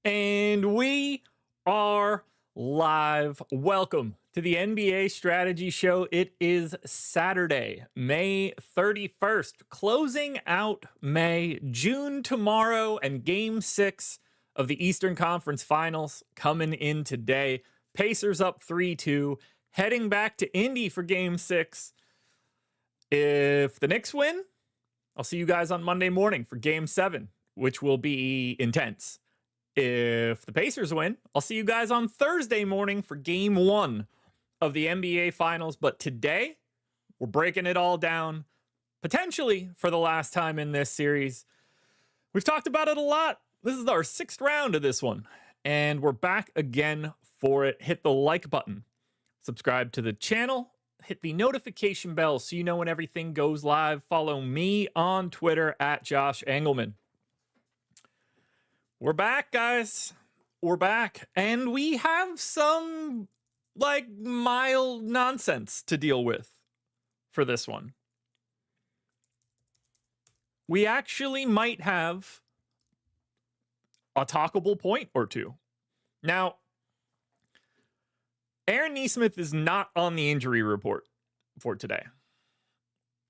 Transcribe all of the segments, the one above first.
And we are live. Welcome to the NBA Strategy Show. It is Saturday, May 31st, closing out May, June tomorrow, and Game 6 of the Eastern Conference Finals coming in today. Pacers up 3-2, heading back to Indy for Game 6. If the Knicks win, I'll see you guys on Monday morning for Game 7, which will be intense. If the Pacers win, I'll see you guys on Thursday morning for Game 1 of the NBA Finals. But today, we're breaking it all down, potentially for the last time in this series. We've talked about it a lot. This is our 6th round of this one, and we're back again for it. Hit the like button, subscribe to the channel, hit the notification bell so you know when everything goes live. Follow me on Twitter at Josh Engleman. We're back, guys. We're back. And we have some, mild nonsense to deal with for this one. We actually might have a talkable point or two. Now, Aaron Nesmith is not on the injury report for today.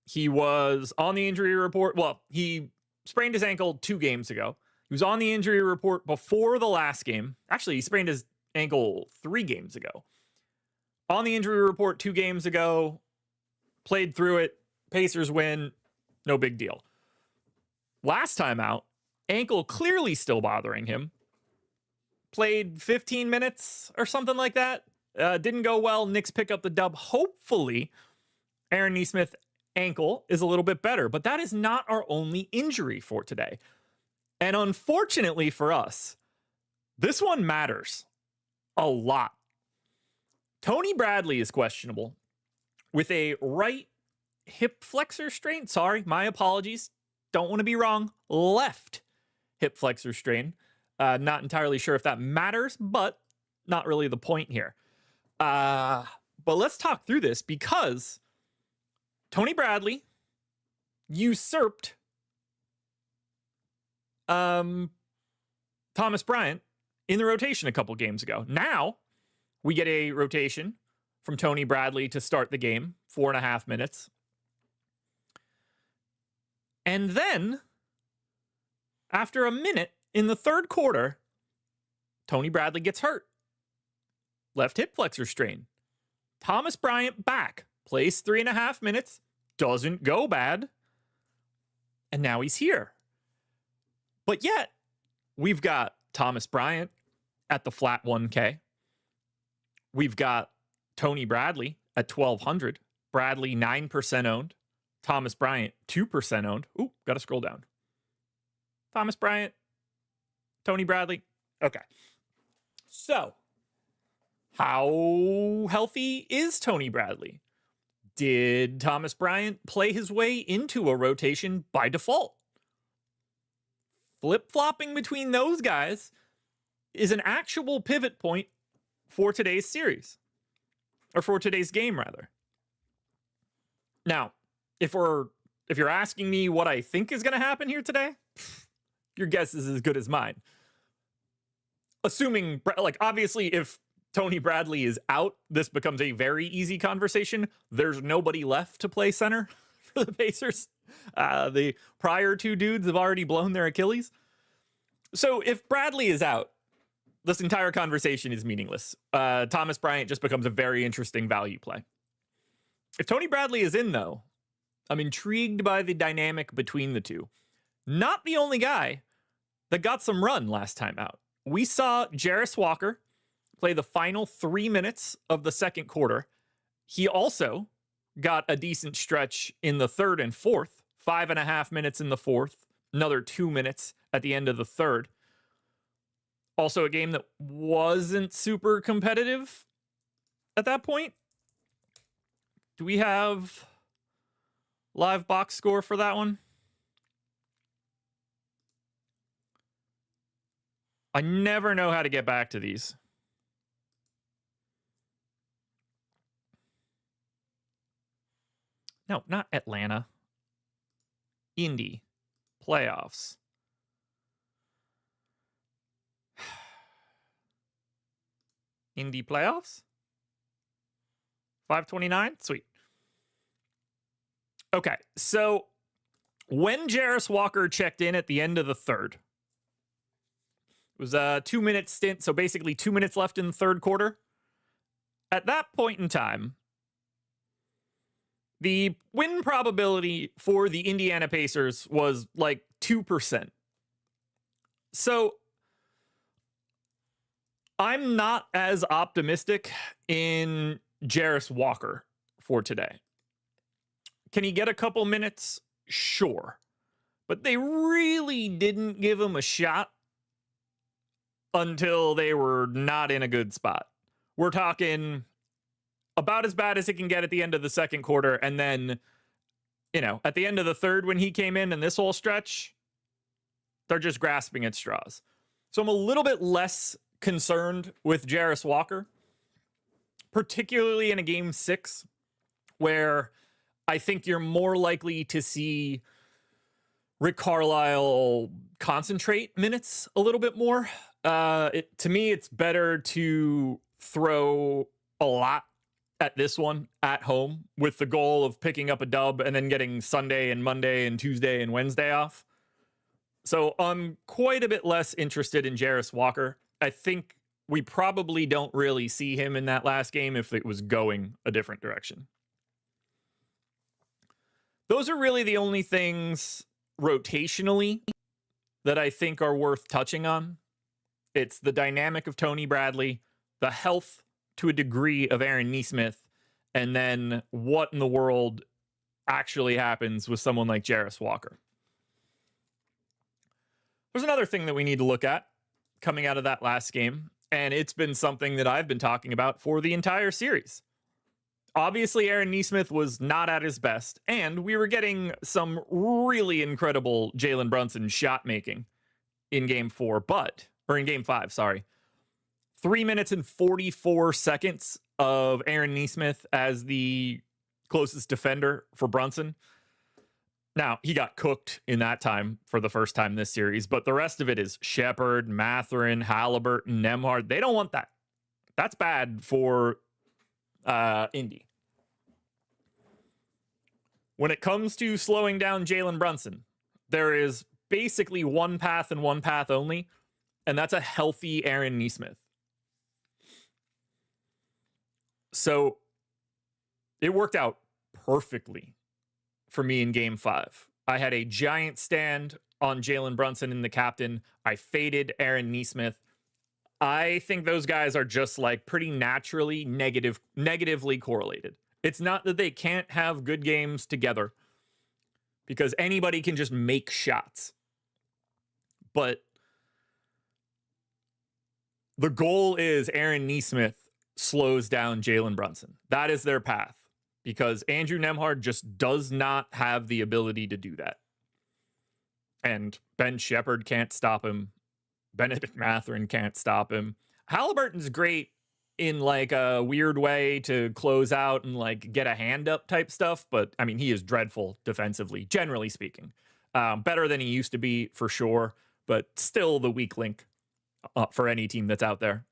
He was on the injury report. Well, he sprained his ankle 2 games ago. He was on the injury report before the last game. Actually, he sprained his ankle 3 games ago. On the injury report 2 games ago, played through it. Pacers win. No big deal. Last time out, ankle clearly still bothering him. Played 15 minutes or something like that. Didn't go well. Knicks pick up the dub. Hopefully, Aaron Nesmith ankle is a little bit better. But that is not our only injury for today. And unfortunately for us, this one matters a lot. Tony Bradley is questionable with a right hip flexor strain. Sorry, my apologies. Don't want to be wrong. Left hip flexor strain. Not entirely sure if that matters, but not really the point here. But let's talk through this because Tony Bradley usurped Thomas Bryant in the rotation a couple games ago. Now we get a rotation from Tony Bradley to start the game, 4.5 minutes. And then after a minute in the third quarter, Tony Bradley gets hurt. Left hip flexor strain. Thomas Bryant back, plays 3.5 minutes, doesn't go bad. And now he's here. But yet, we've got Thomas Bryant at the flat 1K. We've got Tony Bradley at 1,200. Bradley 9% owned. Thomas Bryant 2% owned. Ooh, got to scroll down. Thomas Bryant, Tony Bradley. Okay. So, how healthy is Tony Bradley? Did Thomas Bryant play his way into a rotation by default? Flip-flopping between those guys is an actual pivot point for today's series. Or for today's game, rather. Now, if you're asking me what I think is going to happen here today, your guess is as good as mine. Assuming, obviously, if Tony Bradley is out, this becomes a very easy conversation. There's nobody left to play center for the Pacers. The prior 2 dudes have already blown their Achilles. So if Bradley is out, this entire conversation is meaningless. Thomas Bryant just becomes a very interesting value play. If Tony Bradley is in, though, I'm intrigued by the dynamic between the two. Not the only guy that got some run last time out. We saw Jarris Walker play the final 3 minutes of the second quarter. He also got a decent stretch in the third and fourth, 5.5 minutes in the fourth, another 2 minutes at the end of the third. Also a game that wasn't super competitive at that point. Do we have live box score for that one? I never know how to get back to these. No, not Atlanta. Indy. Playoffs. Indy playoffs? 529? Sweet. Okay, so when Jarris Walker checked in at the end of the third, it was a 2-minute stint, so basically 2 minutes left in the third quarter. At that point in time, the win probability for the Indiana Pacers was like 2%. So I'm not as optimistic in Jarris Walker for today. Can he get a couple minutes? Sure. But they really didn't give him a shot until they were not in a good spot. We're talking about as bad as it can get at the end of the second quarter. And then, at the end of the third, when he came in this whole stretch, they're just grasping at straws. So I'm a little bit less concerned with Jarris Walker, particularly in a game 6, where I think you're more likely to see Rick Carlisle concentrate minutes a little bit more. To me, it's better to throw a lot at this one at home with the goal of picking up a dub and then getting Sunday and Monday and Tuesday and Wednesday off. So I'm quite a bit less interested in Jarris Walker. I think we probably don't really see him in that last game if it was going a different direction. Those are really the only things rotationally that I think are worth touching on. It's the dynamic of Tony Bradley, the health to a degree of Aaron Nesmith, and then what in the world actually happens with someone like Jarris Walker. There's another thing that we need to look at coming out of that last game, and it's been something that I've been talking about for the entire series. Obviously, Aaron Nesmith was not at his best, and we were getting some really incredible Jalen Brunson shot making in game 5, sorry. 3 minutes and 44 seconds of Aaron Nesmith as the closest defender for Brunson. Now, he got cooked in that time for the first time this series, but the rest of it is Shepard, Mathurin, Halliburton, Nembhard. They don't want that. That's bad for Indy. When it comes to slowing down Jalen Brunson, there is basically one path and one path only, and that's a healthy Aaron Nesmith. So it worked out perfectly for me in game 5. I had a giant stand on Jalen Brunson in the captain. I faded Aaron Nesmith. I think those guys are just like pretty naturally negatively correlated. It's not that they can't have good games together, because anybody can just make shots. But the goal is Aaron Nesmith slows down Jalen Brunson. That is their path, because Andrew Nembhard just does not have the ability to do that. And Ben Shepard can't stop him. Benedict Mathurin can't stop him. Halliburton's great in like a weird way to close out and like get a hand up type stuff, but I mean, he is dreadful defensively, generally speaking. Better than he used to be for sure, but still the weak link for any team that's out there.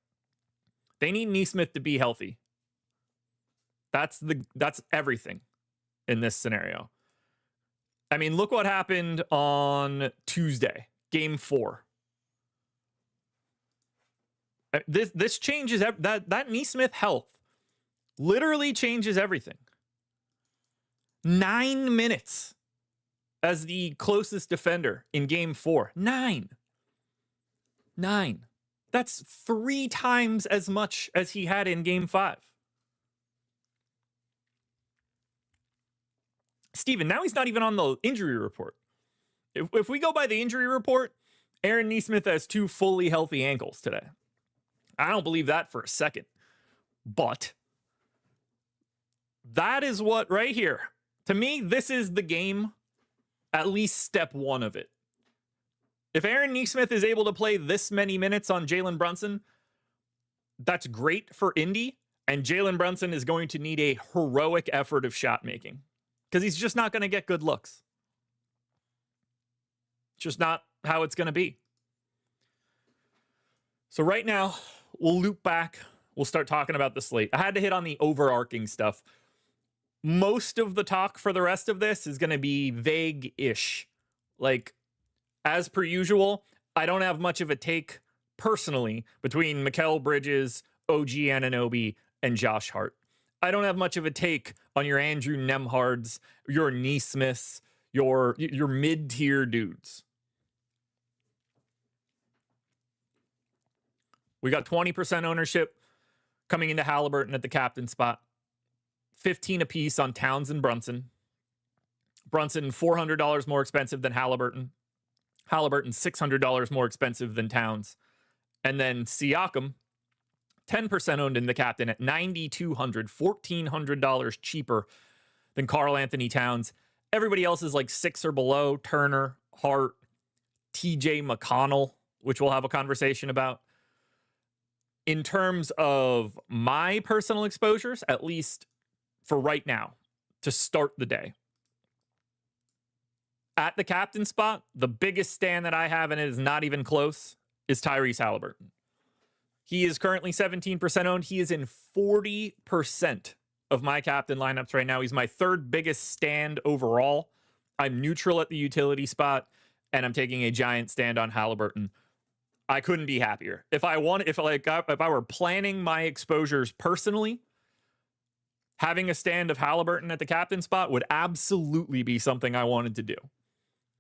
They need Nesmith to be healthy. That's everything in this scenario. I mean, look what happened on Tuesday, game 4. This changes that Nesmith health literally changes everything. 9 minutes as the closest defender in game 4. 9. That's 3 times as much as he had in game 5. Steven, now he's not even on the injury report. If we go by the injury report, Aaron Nesmith has 2 fully healthy ankles today. I don't believe that for a second. But that is what right here. To me, this is the game, at least step 1 of it. If Aaron Nesmith is able to play this many minutes on Jalen Brunson, that's great for Indy, and Jalen Brunson is going to need a heroic effort of shot making, because he's just not going to get good looks. It's just not how it's going to be. So right now, we'll loop back. we'll start talking about the slate. I had to hit on the overarching stuff. Most of the talk for the rest of this is going to be vague-ish. Like, as per usual, I don't have much of a take personally between Mikal Bridges, OG Anunoby, and Josh Hart. I don't have much of a take on your Andrew Nemhards, your Neesmiths, your mid-tier dudes. We got 20% ownership coming into Halliburton at the captain spot. 15 apiece on Towns and Brunson. Brunson, $400 more expensive than Halliburton. Halliburton, $600 more expensive than Towns. And then Siakam, 10% owned in the captain at $9,200, $1,400 cheaper than Karl Anthony Towns. Everybody else is like 6 or below. Turner, Hart, TJ McConnell, which we'll have a conversation about. In terms of my personal exposures, at least for right now, to start the day, at the captain spot, the biggest stand that I have, and it is not even close, is Tyrese Halliburton. He is currently 17% owned. He is in 40% of my captain lineups right now. He's my third biggest stand overall. I'm neutral at the utility spot, and I'm taking a giant stand on Halliburton. I couldn't be happier. If I were planning my exposures personally, having a stand of Halliburton at the captain spot would absolutely be something I wanted to do.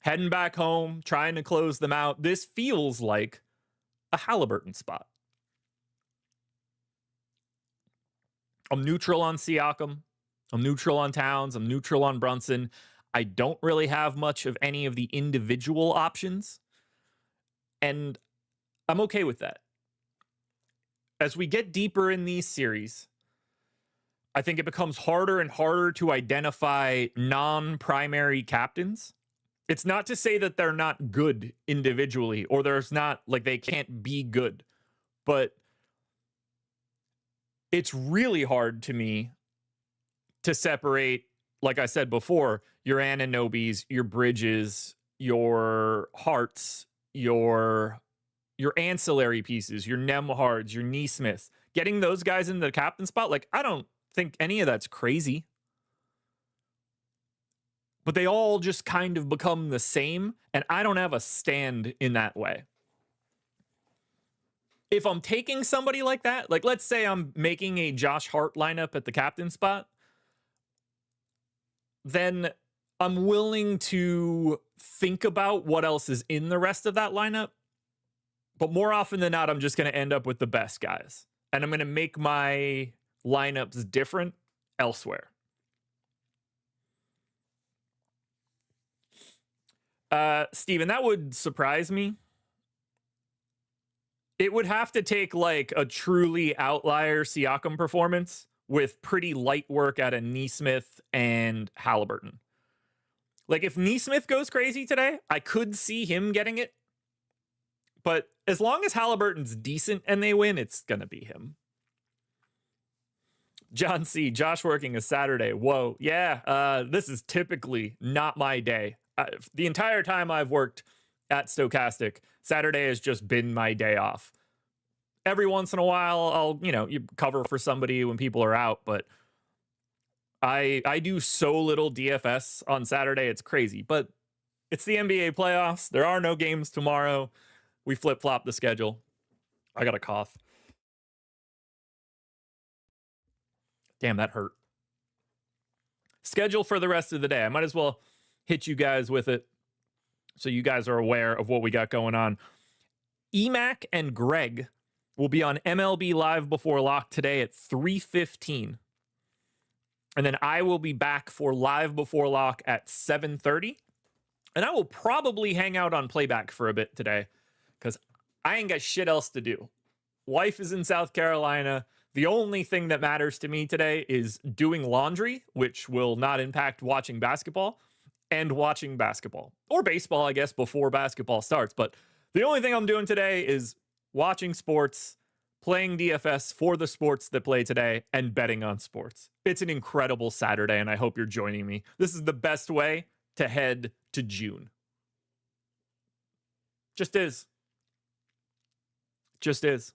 Heading back home, trying to close them out. This feels like a Halliburton spot. I'm neutral on Siakam. I'm neutral on Towns. I'm neutral on Brunson. I don't really have much of any of the individual options. And I'm okay with that. As we get deeper in these series, I think it becomes harder and harder to identify non-primary captains. It's not to say that they're not good individually, or there's not, like, they can't be good, but it's really hard to me to separate, like I said before, your Anunobys, your Bridges, your Harts, your ancillary pieces, your Nemhards, your Neesmiths. Getting those guys into the captain spot, like, I don't think any of that's crazy. But they all just kind of become the same, and I don't have a stand in that way. If I'm taking somebody like that, like let's say I'm making a Josh Hart lineup at the captain spot, then I'm willing to think about what else is in the rest of that lineup. But more often than not, I'm just going to end up with the best guys. And I'm going to make my lineups different elsewhere. Steven, that would surprise me. It would have to take like a truly outlier Siakam performance with pretty light work out of Neesmith and Halliburton. Like if Neesmith goes crazy today, I could see him getting it. But as long as Halliburton's decent and they win, it's going to be him. John C., Josh working a Saturday. Whoa. Yeah, this is typically not my day. The entire time I've worked at Stokastic, Saturday has just been my day off. Every once in a while, I'll, you cover for somebody when people are out, but I do so little DFS on Saturday, it's crazy. But it's the NBA playoffs. There are no games tomorrow. We flip-flop the schedule. I got a cough. Damn, that hurt. Schedule for the rest of the day. I might as well hit you guys with it so you guys are aware of what we got going on. Emac and Greg will be on MLB Live Before Lock today at 3:15. And then I will be back for Live Before Lock at 7:30. And I will probably hang out on playback for a bit today because I ain't got shit else to do. Wife is in South Carolina. The only thing that matters to me today is doing laundry, which will not impact watching basketball, and watching basketball. Or baseball, I guess, before basketball starts. But the only thing I'm doing today is watching sports, playing DFS for the sports that play today, and betting on sports. It's an incredible Saturday, and I hope you're joining me. This is the best way to head to June. Just is. Just is.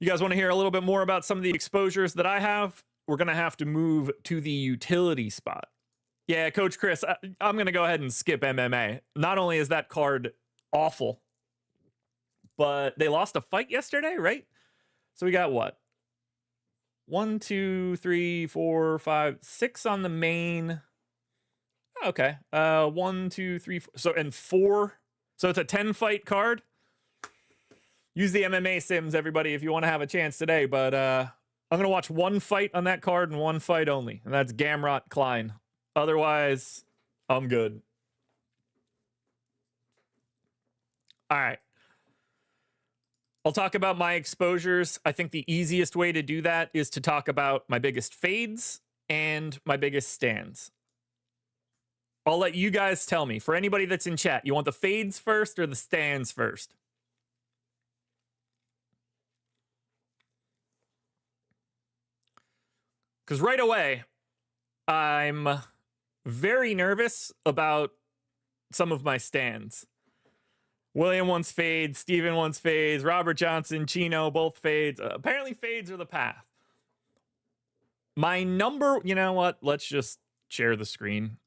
You guys want to hear a little bit more about some of the exposures that I have? We're going to have to move to the utility spot. Yeah, Coach Chris, I'm going to go ahead and skip MMA. Not only is that card awful, but they lost a fight yesterday, right? So we got what? 1, 2, 3, 4, 5, 6 on the main. Okay. 1, 2, 3, 4. So, and 4. So it's a 10 fight card. Use the MMA sims, everybody, if you want to have a chance today. But I'm going to watch one fight on that card and one fight only. And that's Gamrot Klein. Otherwise, I'm good. All right. I'll talk about my exposures. I think the easiest way to do that is to talk about my biggest fades and my biggest stands. I'll let you guys tell me. For anybody that's in chat, you want the fades first or the stands first? Because right away, I'm very nervous about some of my stands. William wants fades, Steven wants fades, Robert Johnson, Chino, both fades. Apparently fades are the path. My number, you know what? Let's just share the screen.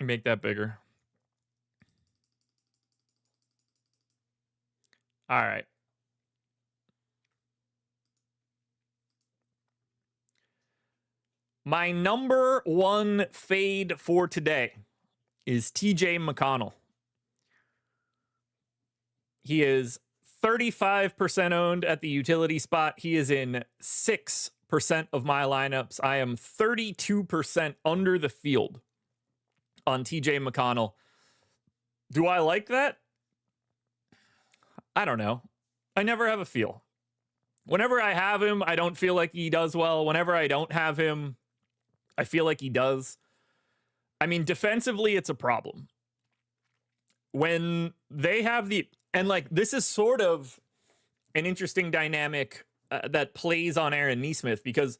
Make that bigger. All right. My number one fade for today is TJ McConnell. He is 35% owned at the utility spot. He is in 6% of my lineups. I am 32% under the field on TJ McConnell. Do I like that? I don't know. I never have a feel. Whenever I have him, I don't feel like he does well. Whenever I don't have him, I feel like he does. I mean, defensively, it's a problem. When they have the... And, like, this is sort of an interesting dynamic that plays on Aaron Nesmith, because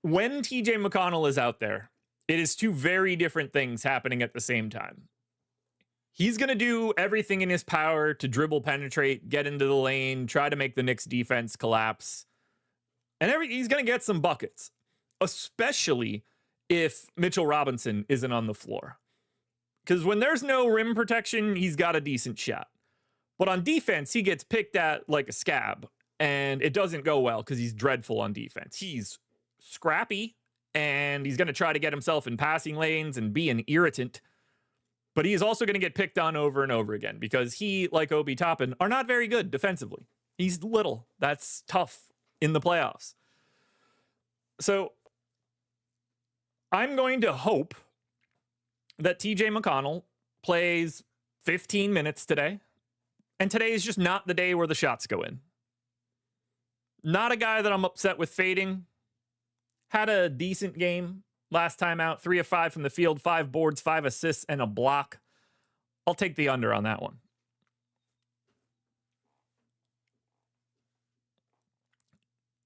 when TJ McConnell is out there, it is two very different things happening at the same time. He's going to do everything in his power to dribble, penetrate, get into the lane, try to make the Knicks defense collapse. And he's going to get some buckets, especially if Mitchell Robinson isn't on the floor. Because when there's no rim protection, he's got a decent shot. But on defense, he gets picked at like a scab, and it doesn't go well because he's dreadful on defense. He's scrappy, and he's going to try to get himself in passing lanes and be an irritant. But he is also going to get picked on over and over again because he, like Obi Toppin, are not very good defensively. He's little. That's tough in the playoffs. So I'm going to hope that TJ McConnell plays 15 minutes today. And today is just not the day where the shots go in. Not a guy that I'm upset with fading. Had a decent game last time out. 3 of 5 from the field, 5 boards, 5 assists, and a block. I'll take the under on that one.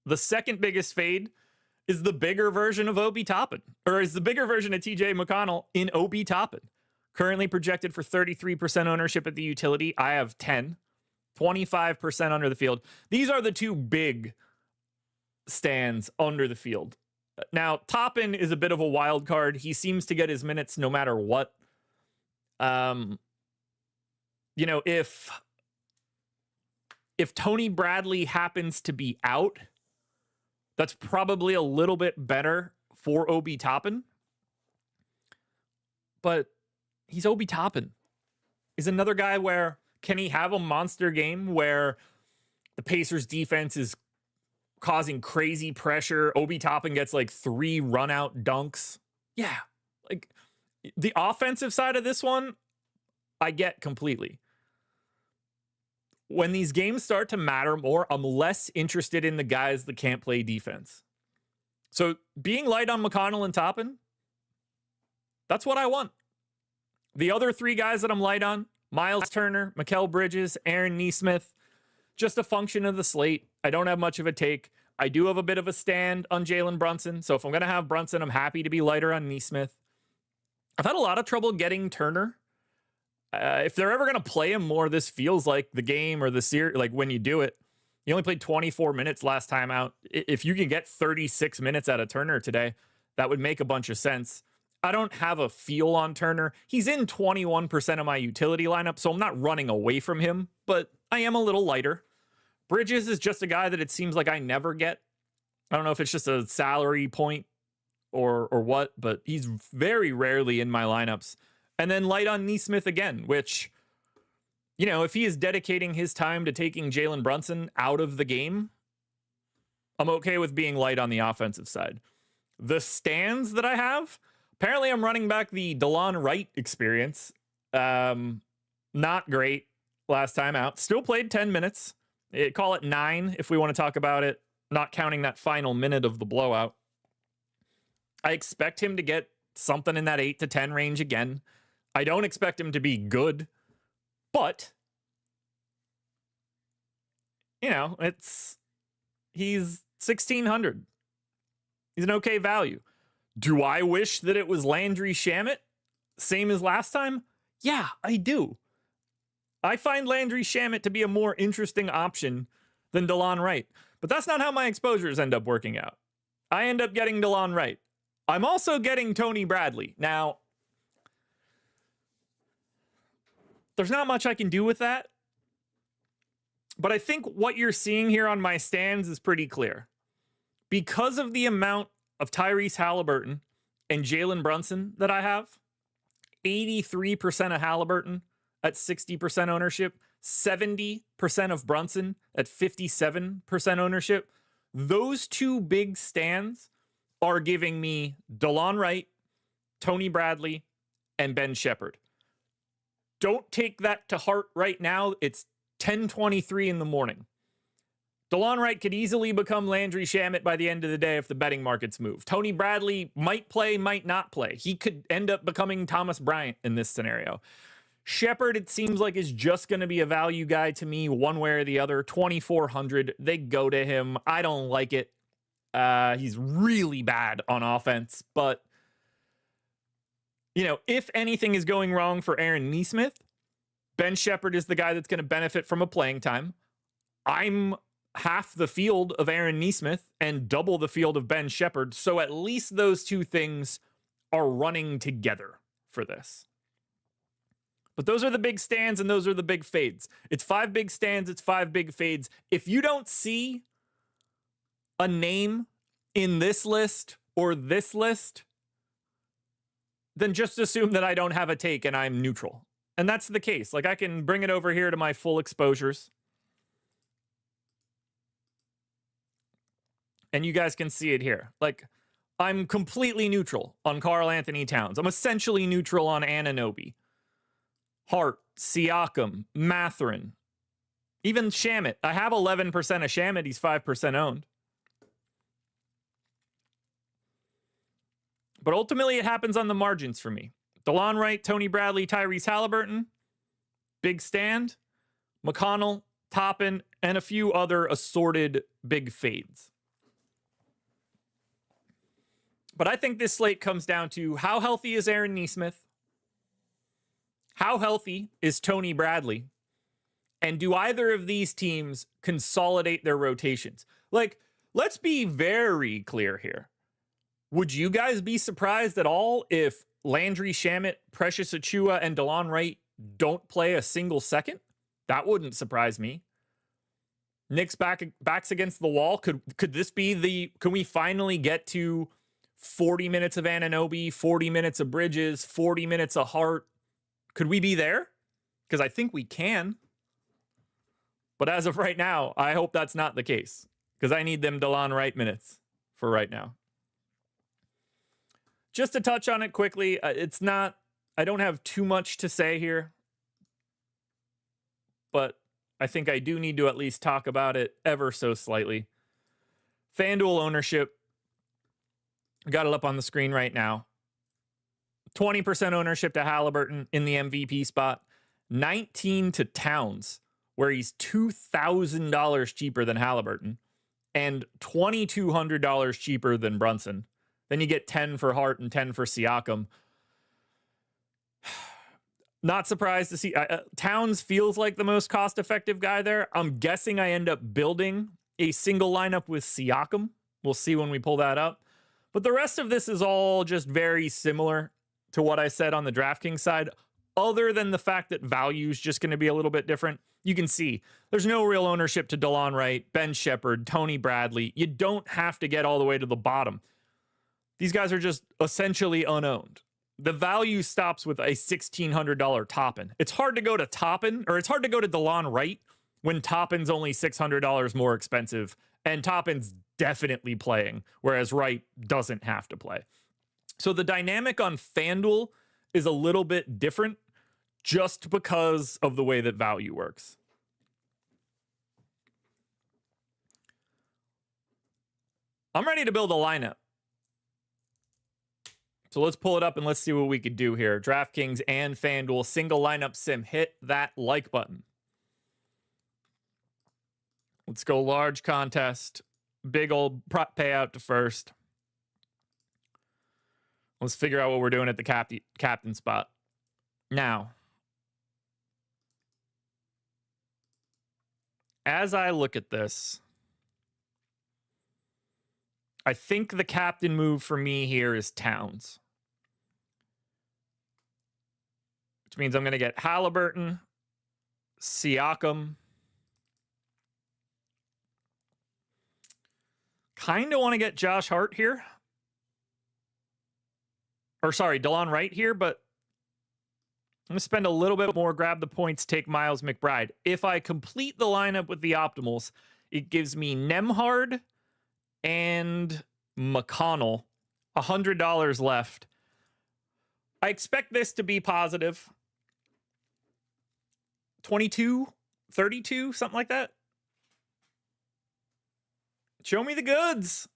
The second biggest fade is the bigger version of Obi Toppin, or is the bigger version of TJ McConnell in Obi Toppin. Currently projected for 33% ownership at the utility. I have 10, 25% under the field. These are the two big stands under the field. Now, Toppin is a bit of a wild card. He seems to get his minutes no matter what. You know, if Tony Bradley happens to be out, that's probably a little bit better for Obi Toppin. But he's Obi Toppin. He's another guy where, can he have a monster game where the Pacers defense is causing crazy pressure? Obi Toppin gets like 3 run-out dunks. Yeah. Like, the offensive side of this one, I get completely. When these games start to matter more, I'm less interested in the guys that can't play defense. So being light on McConnell and Toppin, that's what I want. The other 3 guys that I'm light on, Miles Turner, Mikal Bridges, Aaron Nesmith, just a function of the slate. I don't have much of a take. I do have a bit of a stand on Jalen Brunson. So if I'm going to have Brunson, I'm happy to be lighter on Nesmith. I've had a lot of trouble getting Turner. If they're ever going to play him more, this feels like the game or the series, like when you do it. He only played 24 minutes last time out. If you can get 36 minutes out of Turner today, that would make a bunch of sense. I don't have a feel on Turner. He's in 21% of my utility lineup, so I'm not running away from him, but I am a little lighter. Bridges is just a guy that it seems like I never get. I don't know if it's just a salary point or what, but he's very rarely in my lineups. And then light on Nesmith again, which, you know, if he is dedicating his time to taking Jalen Brunson out of the game, I'm okay with being light on the offensive side. The stands that I have, apparently I'm running back the DeLon Wright experience. Not great last time out. Still played 10 minutes. Call it 9 if we want to talk about it, not counting that final minute of the blowout. I expect him to get something in that 8 to 10 range again. I don't expect him to be good, but, you know, he's 1,600. He's an okay value. Do I wish that it was Landry Shamet, same as last time? Yeah, I do. I find Landry Shamet to be a more interesting option than DeLon Wright, but that's not how my exposures end up working out. I end up getting DeLon Wright. I'm also getting Tony Bradley. Now, there's not much I can do with that, but I think what you're seeing here on my stands is pretty clear. Because of the amount of Tyrese Halliburton and Jalen Brunson that I have, 83% of Halliburton at 60% ownership, 70% of Brunson at 57% ownership. Those two big stands are giving me DeLon Wright, Tony Bradley, and Ben Shepherd. Don't take that to heart right now. It's 10:23 in the morning. DeLon Wright could easily become Landry Shamet by the end of the day if the betting markets move. Tony Bradley might play, might not play. He could end up becoming Thomas Bryant in this scenario. Shepherd, it seems like, is just going to be a value guy to me one way or the other. 2,400. They go to him. I don't like it. He's really bad on offense, but you know, if anything is going wrong for Aaron Nesmith, Ben Shepherd is the guy that's going to benefit from a playing time. I'm half the field of Aaron Nesmith and double the field of Ben Shepherd, so at least those two things are running together for this. But those are the big stands and those are the big fades. It's 5 big stands, it's 5 big fades. If you don't see a name in this list or this list, then just assume that I don't have a take and I'm neutral. And that's the case. Like, I can bring it over here to my full exposures, and you guys can see it here. Like, I'm completely neutral on Karl Anthony Towns. I'm essentially neutral on Anunoby, Hart, Siakam, Mathurin, even Shamet. I have 11% of Shamet. He's 5% owned. But ultimately, it happens on the margins for me. DeLon Wright, Tony Bradley, Tyrese Halliburton, big stand, McConnell, Toppin, and a few other assorted big fades. But I think this slate comes down to how healthy is Aaron Nesmith? How healthy is Tony Bradley? And do either of these teams consolidate their rotations? Like, let's be very clear here. Would you guys be surprised at all if Landry Shamet, Precious Achiuwa, and DeLon Wright don't play a single second? That wouldn't surprise me. Knicks backs against the wall. Could this be can we finally get to 40 minutes of Anunoby, 40 minutes of Bridges, 40 minutes of Hart? Could we be there? Because I think we can. But as of right now, I hope that's not the case, because I need them DeLon Wright minutes for right now. Just to touch on it quickly, I don't have too much to say here, but I think I do need to at least talk about it ever so slightly. FanDuel ownership, got it up on the screen right now. 20% ownership to Halliburton in the MVP spot, 19 to Towns, where he's $2,000 cheaper than Halliburton, and $2,200 cheaper than Brunson. Then you get 10 for Hart and 10 for Siakam. Not surprised to see Towns feels like the most cost-effective guy there. I'm guessing I end up building a single lineup with Siakam. We'll see when we pull that up. But the rest of this is all just very similar to what I said on the DraftKings side, other than the fact that value is just going to be a little bit different. You can see there's no real ownership to DeLon Wright, Ben Shepherd, Tony Bradley. You don't have to get all the way to the bottom. These guys are just essentially unowned. The value stops with a $1,600 Toppin. It's hard to go to Toppin, or it's hard to go to DeLon Wright when Toppin's only $600 more expensive, and Toppin's definitely playing, whereas Wright doesn't have to play. So the dynamic on FanDuel is a little bit different just because of the way that value works. I'm ready to build a lineup. So let's pull it up and let's see what we could do here. DraftKings and FanDuel, single lineup sim. Hit that like button. Let's go large contest. Big old prop payout to first. Let's figure out what we're doing at the captain spot. Now, as I look at this, I think the captain move for me here is Towns. Which means I'm going to get Halliburton, Siakam. Kind of want to get Josh Hart here. Or sorry, DeLon Wright here, but I'm going to spend a little bit more, grab the points, take Miles McBride. If I complete the lineup with the optimals, it gives me Nembhard and McConnell, $100 left. I expect this to be positive. 22, 32, something like that. Show me the goods.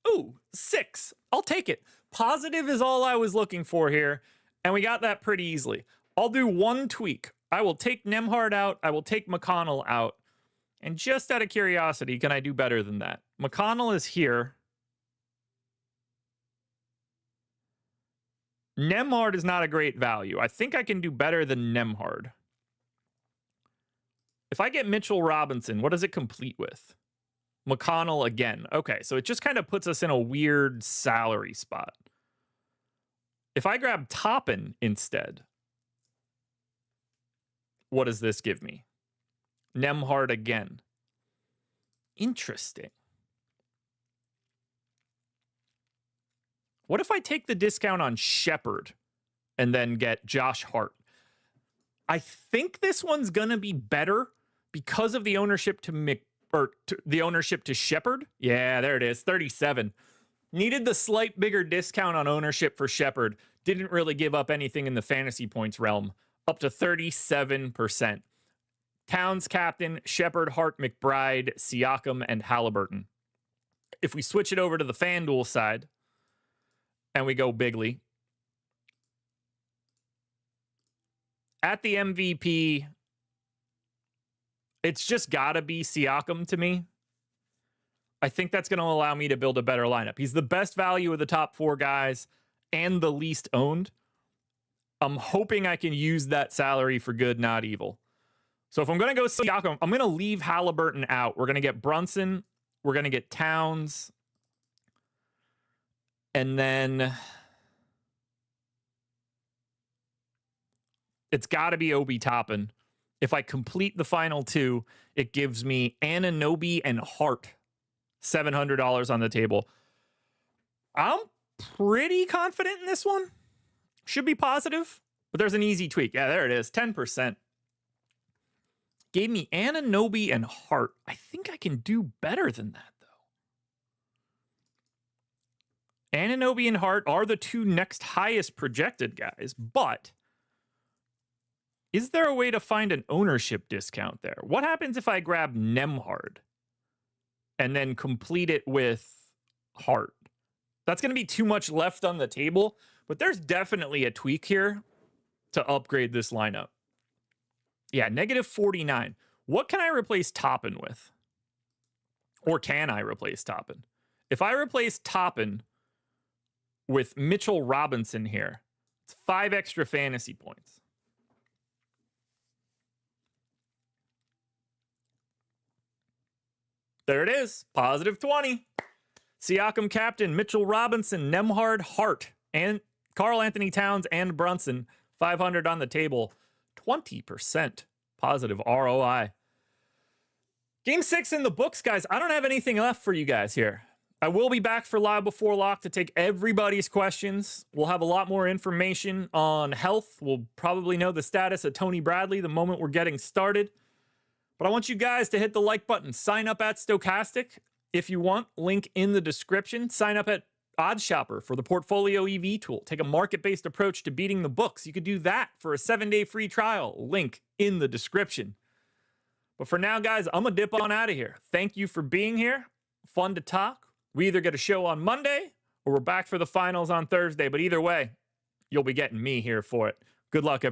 Ooh, 6. I'll take it. Positive is all I was looking for here, and we got that pretty easily. I'll do one tweak. I will take Nembhard out. I will take McConnell out. And just out of curiosity, can I do better than that? McConnell is here. Nembhard is not a great value. I think I can do better than Nembhard. If I get Mitchell Robinson, what does it complete with? McConnell again. Okay, so it just kind of puts us in a weird salary spot. If I grab Toppin instead, what does this give me? Nembhard again. Interesting. What if I take the discount on Shepherd and then get Josh Hart? I think this one's going to be better because of the ownership to the ownership to Shepherd. Yeah, there it is, 37. Needed the slight bigger discount on ownership for Shepherd. Didn't really give up anything in the fantasy points realm. Up to 37%. Towns captain, Shepherd, Hart, McBride, Siakam, and Halliburton. If we switch it over to the FanDuel side and we go bigly, at the MVP, it's just got to be Siakam to me. I think that's going to allow me to build a better lineup. He's the best value of the top 4 guys and the least owned. I'm hoping I can use that salary for good, not evil. So if I'm going to go Siakam, I'm going to leave Halliburton out. We're going to get Brunson. We're going to get Towns. And then it's got to be Obi Toppin. If I complete the final 2, it gives me Anunoby and Hart. $700 on the table. I'm pretty confident in this one. Should be positive, but there's an easy tweak. Yeah, there it is, 10%. Gave me Anunoby and Hart. I think I can do better than that, though. Anunoby and Hart are the 2 next highest projected guys, but is there a way to find an ownership discount there? What happens if I grab Nembhard and then complete it with Hart? That's going to be too much left on the table, but there's definitely a tweak here to upgrade this lineup. Yeah, -49. What can I replace Toppin with? Or can I replace Toppin? If I replace Toppin with Mitchell Robinson here, it's 5 extra fantasy points. There it is. Positive 20. Siakam captain, Mitchell Robinson, Nemhard Hart, and Karl Anthony Towns and Brunson. 500 on the table. 20% positive ROI. Game 6 in the books, guys. I don't have anything left for you guys here. I will be back for Live Before Lock to take everybody's questions. We'll have a lot more information on health. We'll probably know the status of Tony Bradley the moment we're getting started. But I want you guys to hit the like button. Sign up at Stokastic if you want. Link in the description. Sign up at OddsShopper for the Portfolio EV tool. Take a market-based approach to beating the books. You could do that for a 7-day free trial. Link in the description. But for now, guys, I'm going to dip on out of here. Thank you for being here. Fun to talk. We either get a show on Monday or we're back for the finals on Thursday. But either way, you'll be getting me here for it. Good luck, everyone.